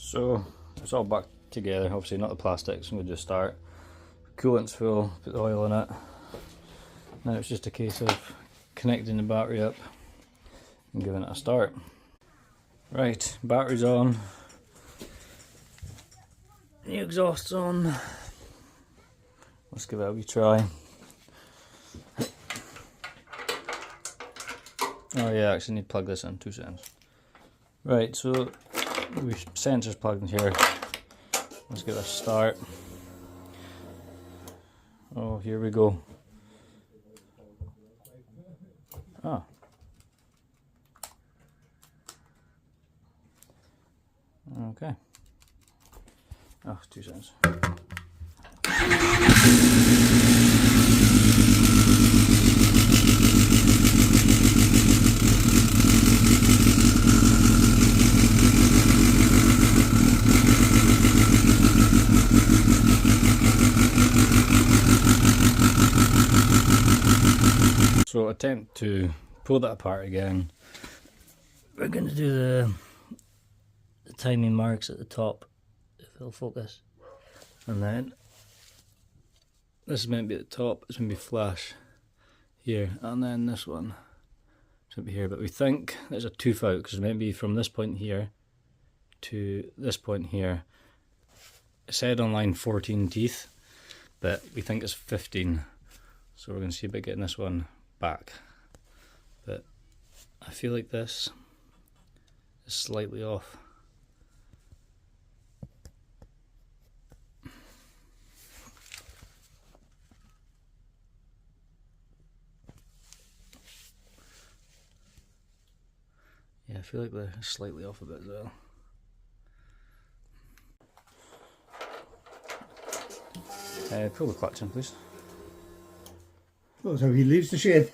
So it's all back together, obviously not the plastics, and we'll just start. Coolant's full, put the oil in it. Now it's just a case of connecting the battery up and giving it a start. Right, battery's on. New exhaust's on. Let's give it a wee try. Oh yeah, I actually need to plug this in, 2 seconds. Right, so we sensor's plugged in here. Let's give it a start. Oh, here we go. Ah. Okay. Oh, 2 seconds. So attempt to pull that apart again. We're going to do the timing marks at the top, if it'll focus. And then this is meant to be at the top, it's meant to be flash here, and then this one should be here. But we think there's a tooth out because maybe from this point here to this point here. It said online 14 teeth, but we think it's 15. So we're going to see about getting this one back. But I feel like this is slightly off. Yeah, I feel like they're slightly off a bit as well. Pull the clutch in, please. Oh, so he leaves the shed.